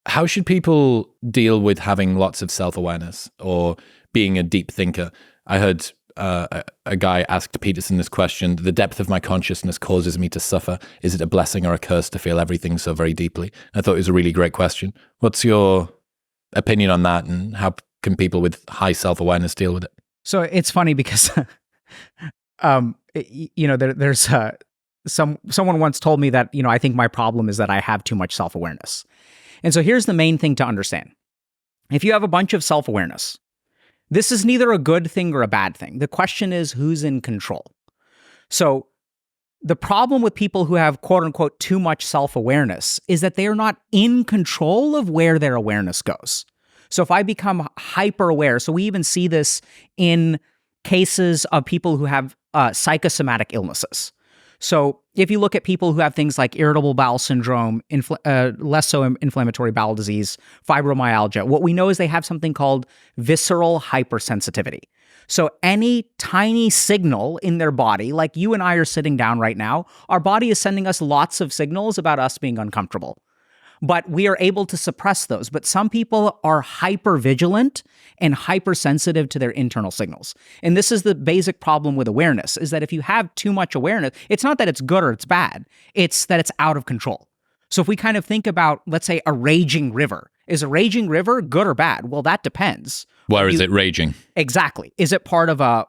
How should people deal with having lots of self-awareness or being a deep thinker? I heard a guy asked Peterson this question: the depth of my consciousness causes me to suffer. Is it a blessing or a curse to feel everything so very deeply? I thought it was a really great question. What's your opinion on that, and how can people with high self-awareness deal with it? So it's funny because, there's someone once told me that, I think my problem is that I have too much self-awareness. And so here's the main thing to understand. If you have a bunch of self-awareness, this is neither a good thing or a bad thing. The question is who's in control. So the problem with people who have quote unquote too much self-awareness is that they are not in control of where their awareness goes. So if I become hyper aware, so we even see this in cases of people who have psychosomatic illnesses. So if you look at people who have things like irritable bowel syndrome, less so inflammatory bowel disease, fibromyalgia, what we know is they have something called visceral hypersensitivity. So any tiny signal in their body, like you and I are sitting down right now, our body is sending us lots of signals about us being uncomfortable. But we are able to suppress those. But some people are hyper-vigilant and hypersensitive to their internal signals. And this is the basic problem with awareness, is that if you have too much awareness, it's not that it's good or it's bad, it's that it's out of control. So if we kind of think about, let's say, a raging river, is a raging river good or bad? Well, that depends. Where is it raging? Exactly. Is it part of a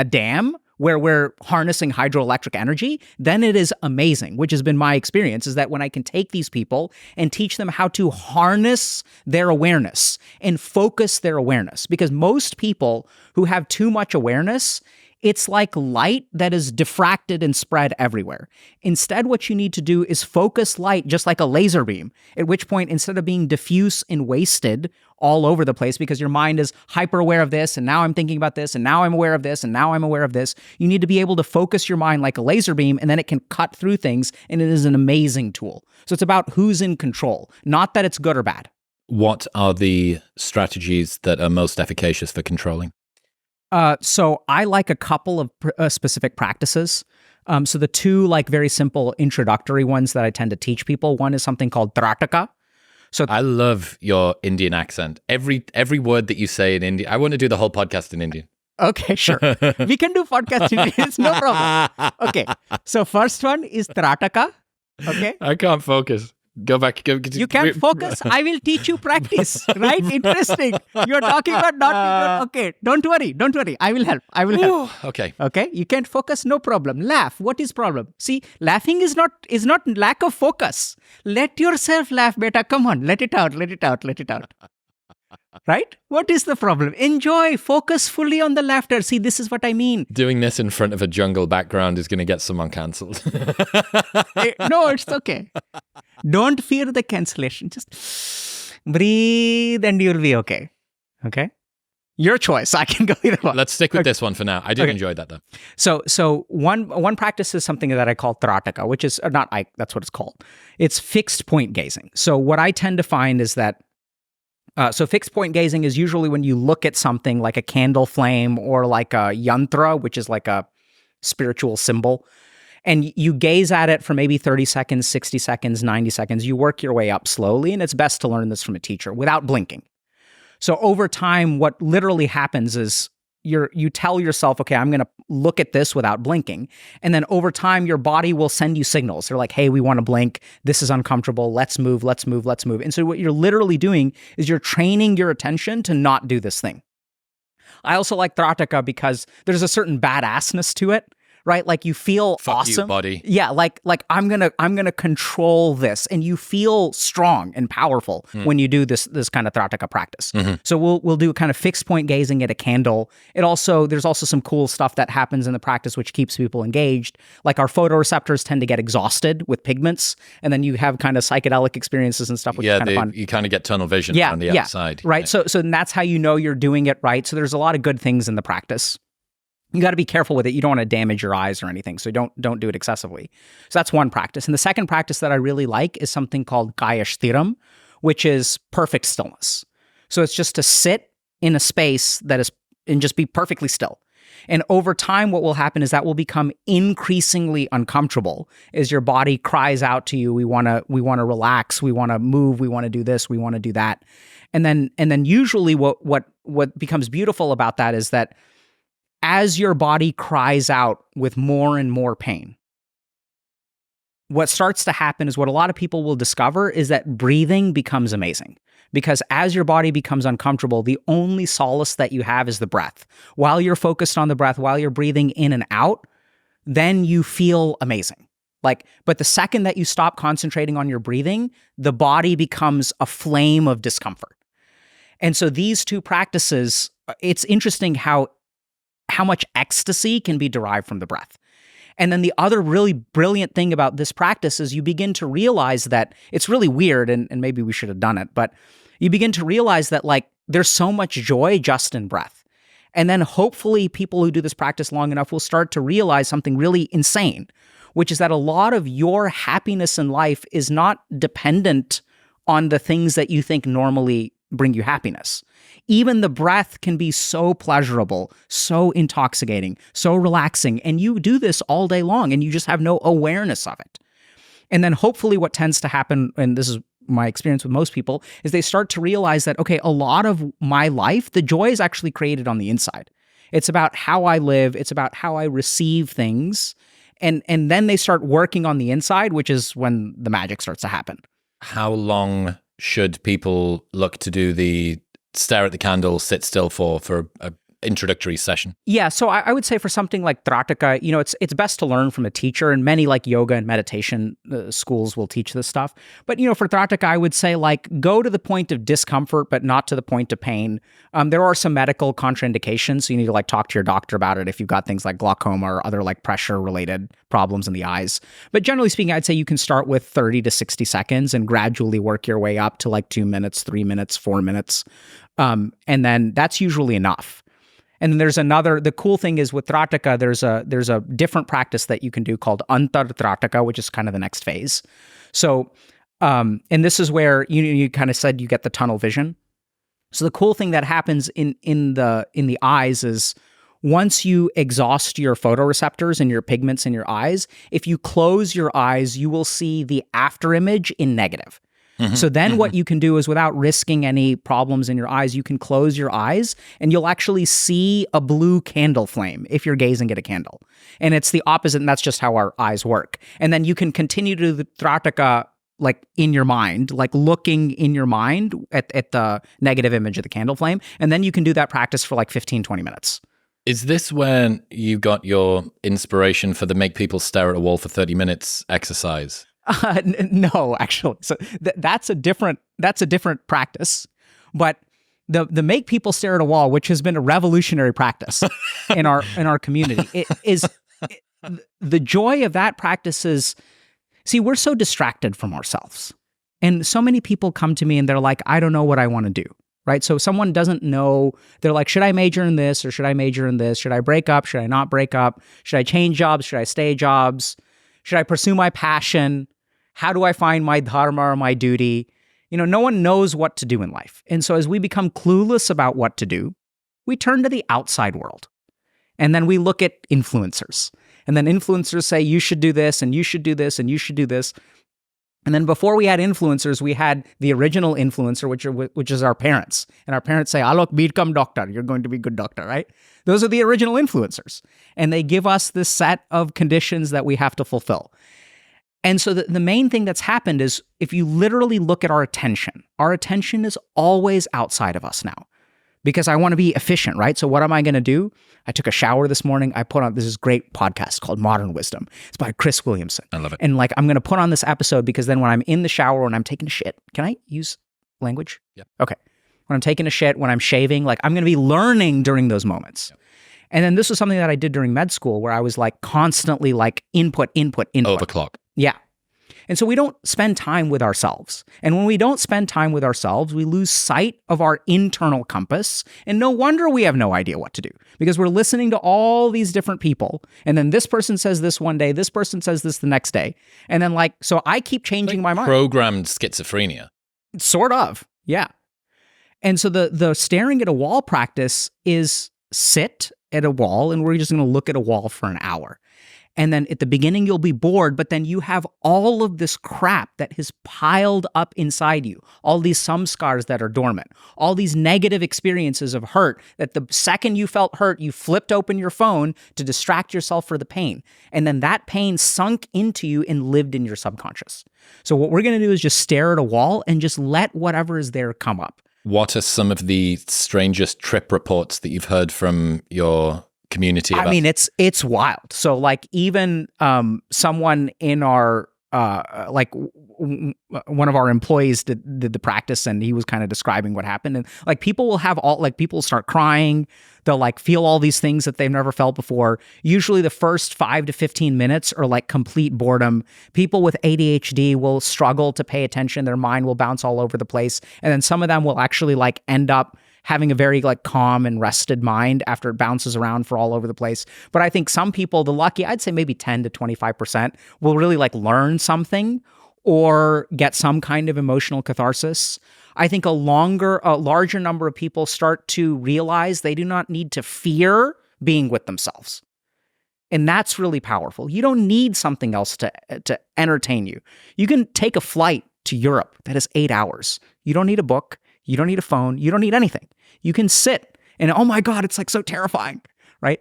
dam where we're harnessing hydroelectric energy? Then it is amazing, which has been my experience, is that when I can take these people and teach them how to harness their awareness and focus their awareness. Because most people who have too much awareness, it's like light that is diffracted and spread everywhere. Instead, what you need to do is focus light just like a laser beam, at which point, instead of being diffuse and wasted all over the place because your mind is hyper aware of this, and now I'm thinking about this, and now I'm aware of this, and now I'm aware of this, you need to be able to focus your mind like a laser beam, and then it can cut through things, and it is an amazing tool. So it's about who's in control, not that it's good or bad. What are the strategies that are most efficacious for controlling? So I like a couple of specific practices. So the two very simple introductory ones that I tend to teach people, one is something called Trataka. So I love your Indian accent. Every word that you say in Indian, I want to do the whole podcast in Indian. Okay, sure. We can do podcast in Indian. It's no problem. Okay. So first one is Trataka. Okay. I can't focus. Go back. You can't focus. I will teach you practice. Right? Interesting. You're talking about not. Okay. Don't worry. I will help. Okay. Okay. You can't focus. No problem. Laugh. What is problem? See, laughing is not lack of focus. Let yourself laugh, beta. Come on. Let it out. Right? What is the problem? Enjoy. Focus fully on the laughter. See, this is what I mean. Doing this in front of a jungle background is going to get someone cancelled. No, it's okay. Don't fear the cancellation. Just breathe and you'll be okay. Okay? Your choice. I can go either one. Let's stick with this one for now. I did enjoy that though. So one practice is something that I call Trataka, which is that's what it's called. It's fixed point gazing. So what I tend to find is that so fixed point gazing is usually when you look at something like a candle flame or like a yantra, which is like a spiritual symbol, and you gaze at it for maybe 30 seconds, 60 seconds, 90 seconds. You work your way up slowly, and it's best to learn this from a teacher without blinking. So over time, what literally happens is you tell yourself, okay, I'm going to look at this without blinking. And then over time, your body will send you signals. They're like, hey, we want to blink. This is uncomfortable. Let's move. And so what you're literally doing is you're training your attention to not do this thing. I also like Trataka because there's a certain badassness to it. Right? Like you feel awesome. You, body. Yeah, like I'm gonna control this, and you feel strong and powerful when you do this kind of Trataka practice. Mm-hmm. So we'll do kind of fixed point gazing at a candle. There's also some cool stuff that happens in the practice which keeps people engaged. Like our photoreceptors tend to get exhausted with pigments, and then you have kind of psychedelic experiences and stuff, which is kind of fun. You kind of get tunnel vision on the outside. Right. Yeah. So that's how you know you're doing it right. So there's a lot of good things in the practice. You got to be careful with it. You don't want to damage your eyes or anything, so don't do it excessively. So that's one practice. And the second practice that I really like is something called Kaya Sthiram, which is perfect stillness. So it's just to sit in a space and just be perfectly still. And over time, what will happen is that will become increasingly uncomfortable as your body cries out to you, we want to relax, we want to move, we want to do this, we want to do that. And then usually what becomes beautiful about that is that as your body cries out with more and more pain, what starts to happen is what a lot of people will discover is that breathing becomes amazing. Because as your body becomes uncomfortable, the only solace that you have is the breath. While you're focused on the breath, while you're breathing in and out, then you feel amazing. But the second that you stop concentrating on your breathing, the body becomes a flame of discomfort. And so these two practices, it's interesting how much ecstasy can be derived from the breath. And then the other really brilliant thing about this practice is you begin to realize that it's really weird, and maybe we should have done it, but you begin to realize that there's so much joy just in breath. And then hopefully people who do this practice long enough will start to realize something really insane, which is that a lot of your happiness in life is not dependent on the things that you think normally bring you happiness. Even the breath can be so pleasurable, so intoxicating, so relaxing, and you do this all day long and you just have no awareness of it. And then hopefully what tends to happen, and this is my experience with most people, is they start to realize that, okay, a lot of my life, the joy is actually created on the inside. It's about how I live, it's about how I receive things, and then they start working on the inside, which is when the magic starts to happen. How long should people look to do the stare at the candle, sit still for a introductory session? Yeah, so I would say for something like Trataka, it's best to learn from a teacher, and many yoga and meditation schools will teach this stuff. But for Trataka, I would say go to the point of discomfort, but not to the point of pain. There are some medical contraindications, so you need to talk to your doctor about it if you've got things like glaucoma or other pressure-related problems in the eyes. But generally speaking, I'd say you can start with 30 to 60 seconds and gradually work your way up to 2 minutes, 3 minutes, 4 minutes. And then that's usually enough. And then there's the cool thing is with Trataka, there's a different practice that you can do called Antar Trataka, which is kind of the next phase. So, and this is where you kind of said you get the tunnel vision. So the cool thing that happens in the eyes is once you exhaust your photoreceptors and your pigments in your eyes, if you close your eyes, you will see the after image in negative. So then what you can do is, without risking any problems in your eyes, you can close your eyes and you'll actually see a blue candle flame if you're gazing at a candle. And it's the opposite, and that's just how our eyes work. And then you can continue to do the Trataka in your mind, looking in your mind at the negative image of the candle flame. And then you can do that practice for 15, 20 minutes. Is this when you got your inspiration for the make people stare at a wall for 30 minutes exercise? No, actually. So that's a different practice. But the make people stare at a wall, which has been a revolutionary practice in our community, the joy of that practice is, see, we're so distracted from ourselves. And so many people come to me and they're like, I don't know what I want to do. Right? So someone doesn't know, they're like, should I major in this or should I major in this? Should I break up? Should I not break up? Should I change jobs? Should I stay jobs? Should I pursue my passion? How do I find my dharma or my duty? No one knows what to do in life. And so as we become clueless about what to do, we turn to the outside world. And then we look at influencers. And then influencers say, you should do this, and you should do this, and you should do this. And then before we had influencers, we had the original influencer, which is our parents. And our parents say, alok, become doctor. You're going to be a good doctor, right? Those are the original influencers. And they give us this set of conditions that we have to fulfill. And so the main thing that's happened is, if you literally look at our attention is always outside of us now. Because I want to be efficient, right? So what am I going to do? I took a shower this morning. I put on this great podcast called Modern Wisdom. It's by Chris Williamson. I love it. And I'm going to put on this episode because then when I'm in the shower, when I'm taking a shit, can I use language? Yeah. Okay. When I'm taking a shit, when I'm shaving, I'm going to be learning during those moments. Yeah. And then this was something that I did during med school where I was constantly input. Overclock. Yeah. And so we don't spend time with ourselves. And when we don't spend time with ourselves, we lose sight of our internal compass. And no wonder we have no idea what to do, because we're listening to all these different people. And then this person says this one day, this person says this the next day. And then so I keep changing my mind. Programmed schizophrenia. Sort of. Yeah. And so the staring at a wall practice is sit at a wall and we're just going to look at a wall for an hour. And then at the beginning, you'll be bored, but then you have all of this crap that has piled up inside you, all these samskars that are dormant, all these negative experiences of hurt that the second you felt hurt, you flipped open your phone to distract yourself for the pain. And then that pain sunk into you and lived in your subconscious. So what we're going to do is just stare at a wall and just let whatever is there come up. What are some of the strangest trip reports that you've heard from your community about? I mean, it's wild. So like even someone in our one of our employees did the practice, and he was kind of describing what happened. And like people will have people start crying. They'll like feel all these things that they've never felt before. Usually the first 5 to 15 minutes are like complete boredom. People with ADHD will struggle to pay attention. Their mind will bounce all over the place. And then some of them will actually like end up having a very like calm and rested mind after it bounces around for all over the place. But I think some people, the lucky, I'd say maybe 10 to 25% will really like learn something or get some kind of emotional catharsis. I think a larger number of people start to realize they do not need to fear being with themselves. And that's really powerful. You don't need something else to entertain you. You can take a flight to Europe that is 8 hours. You don't need a book. You don't need a phone. You don't need anything. You can sit and, oh my God, it's like so terrifying, right?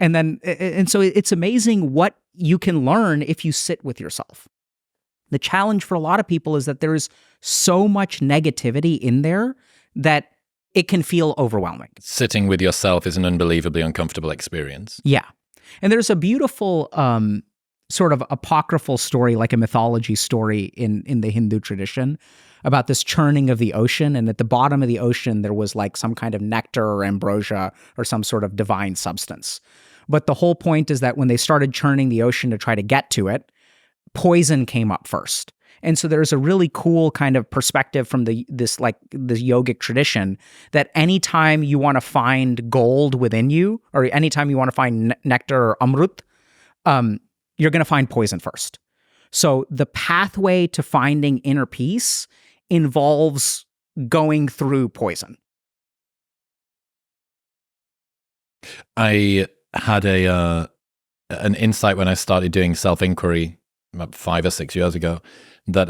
And so it's amazing what you can learn if you sit with yourself. The challenge for a lot of people is that there's so much negativity in there that it can feel overwhelming. Sitting with yourself is an unbelievably uncomfortable experience. Yeah. And there's a beautiful sort of apocryphal story, like a mythology story in the Hindu tradition about this churning of the ocean. And at the bottom of the ocean, there was like some kind of nectar or ambrosia or some sort of divine substance. But the whole point is that when they started churning the ocean to try to get to it, poison came up first. And so there's a really cool kind of perspective from this yogic tradition that anytime you want to find gold within you, or anytime you want to find nectar or amrut, you're going to find poison first. So the pathway to finding inner peace involves going through poison. I had an insight when I started doing self-inquiry about 5 or 6 years ago that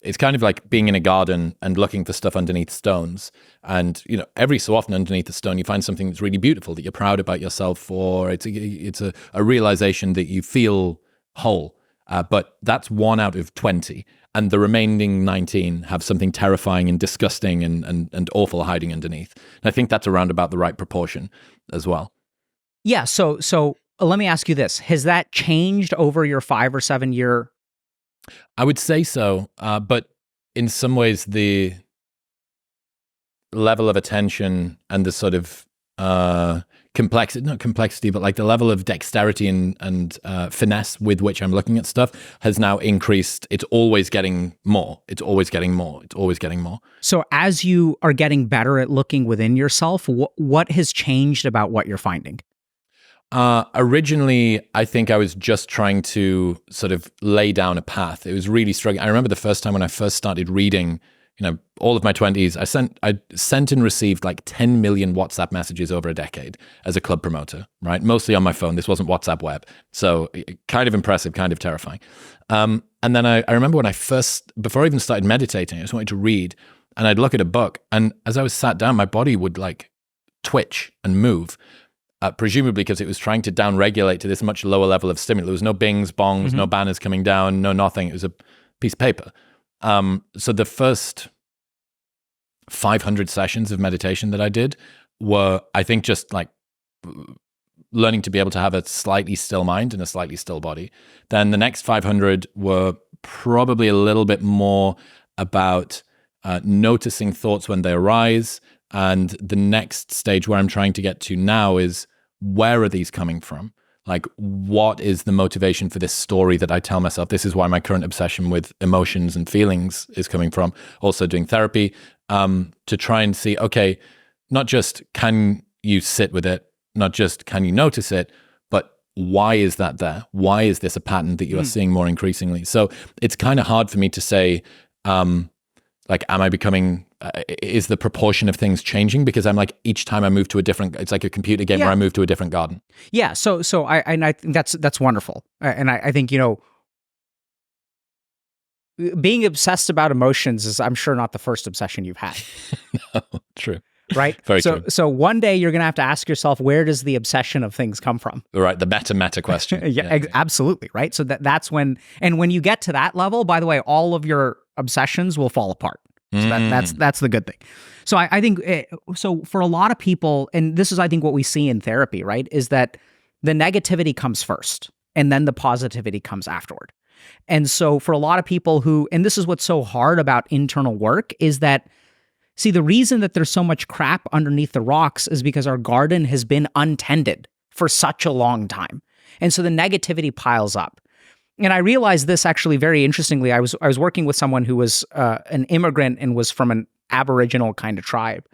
it's kind of like being in a garden and looking for stuff underneath stones. And, every so often underneath the stone, you find something that's really beautiful that you're proud about yourself for. It's a realization that you feel whole. But that's 1 out of 20. And the remaining 19 have something terrifying and disgusting and awful hiding underneath. And I think that's around about the right proportion as well. Yeah. So let me ask you this. Has that changed over your 5 or 7 year? I would say so. But in some ways, the level of attention and the sort of not complexity, but like the level of dexterity and finesse with which I'm looking at stuff has now increased. It's always getting more. It's always getting more. It's always getting more. So as you are getting better at looking within yourself, what has changed about what you're finding? Originally, I think I was just trying to sort of lay down a path. It was really struggling. I remember the first time when I first started reading, all of my 20s, I sent and received like 10 million WhatsApp messages over a decade as a club promoter, right? Mostly on my phone. This wasn't WhatsApp web. So kind of impressive, kind of terrifying. And then I remember when before I even started meditating, I just wanted to read, and I'd look at a book, and as I was sat down, my body would like twitch and move. Presumably because it was trying to down-regulate to this much lower level of stimulus. There was no bings, bongs, no banners coming down, no nothing. It was a piece of paper. So the first 500 sessions of meditation that I did were, I think, just like learning to be able to have a slightly still mind and a slightly still body. Then the next 500 were probably a little bit more about noticing thoughts when they arise. And the next stage where I'm trying to get to now is, where are these coming from? Like, what is the motivation for this story that I tell myself? This is why my current obsession with emotions and feelings is coming from. Also doing therapy to try and see, okay, not just can you sit with it, not just can you notice it, but why is that there? Why is this a pattern that you are seeing more increasingly? So it's kind of hard for me to say, Like, am I becoming, is the proportion of things changing? Because I'm like, each time I move to a different, it's like a computer game where I move to a different garden. Yeah. So I think that's wonderful. And I think, being obsessed about emotions is, I'm sure, not the first obsession you've had. No, true. Right? Very true. So one day you're going to have to ask yourself, where does the obsession of things come from? Right. The meta question. Absolutely. Right. So that's when you get to that level, by the way, all of your obsessions will fall apart. So that's the good thing. So I think, so for a lot of people, and this is, I think, what we see in therapy, right, is that the negativity comes first and then the positivity comes afterward. And so for a lot of people who, and this is what's so hard about internal work, is that, see, the reason that there's so much crap underneath the rocks is because our garden has been untended for such a long time. And so the negativity piles up. And I realized this actually very interestingly. I was working with someone who was an immigrant and was from an Aboriginal kind of tribe.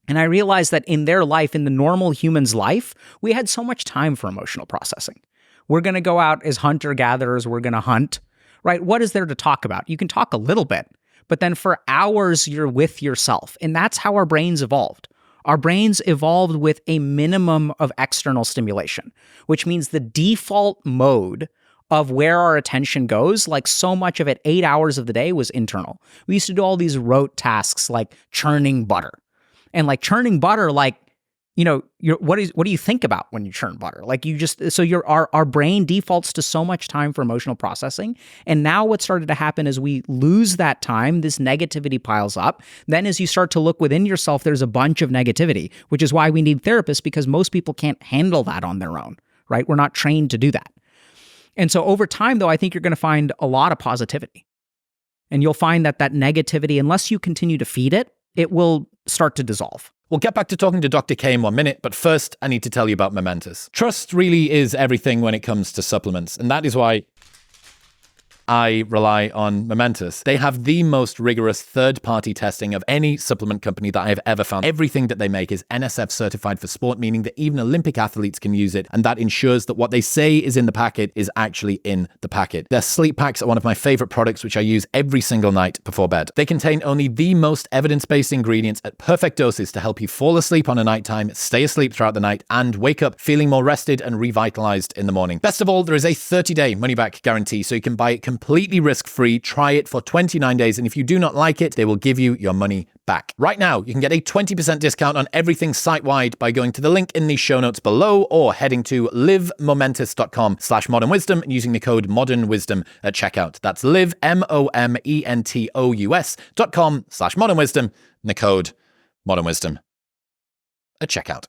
And I realized that in their life, in the normal human's life, we had so much time for emotional processing. We're going to go out as hunter-gatherers. We're going to hunt, right? What is there to talk about? You can talk a little bit, but then for hours, you're with yourself. And that's how our brains evolved. Our brains evolved with a minimum of external stimulation, which means the default mode of where our attention goes, like so much of it, 8 hours of the day, was internal. We used to do all these rote tasks like churning butter. And like churning butter, like, what do you think about when you churn butter? Like our brain defaults to so much time for emotional processing. And now what started to happen is we lose that time, this negativity piles up. Then as you start to look within yourself, there's a bunch of negativity, which is why we need therapists, because most people can't handle that on their own, right? We're not trained to do that. And so over time, though, I think you're going to find a lot of positivity. And you'll find that negativity, unless you continue to feed it, it will start to dissolve. We'll get back to talking to Dr. K in 1 minute, but first I need to tell you about Momentous. Trust really is everything when it comes to supplements, and that is why I rely on Momentous. They have the most rigorous third-party testing of any supplement company that I have ever found. Everything that they make is NSF certified for sport, meaning that even Olympic athletes can use it, and that ensures that what they say is in the packet is actually in the packet. Their sleep packs are one of my favorite products, which I use every single night before bed. They contain only the most evidence-based ingredients at perfect doses to help you fall asleep on a nighttime, stay asleep throughout the night, and wake up feeling more rested and revitalized in the morning. Best of all, there is a 30-day money-back guarantee, so you can buy it completely risk-free. Try it for 29 days, and if you do not like it, they will give you your money back. Right now, you can get a 20% discount on everything site-wide by going to the link in the show notes below or heading to livemomentous.com/modernwisdom and using the code modernwisdom at checkout. That's live, momentos.com/modernwisdom and the code modernwisdom at checkout.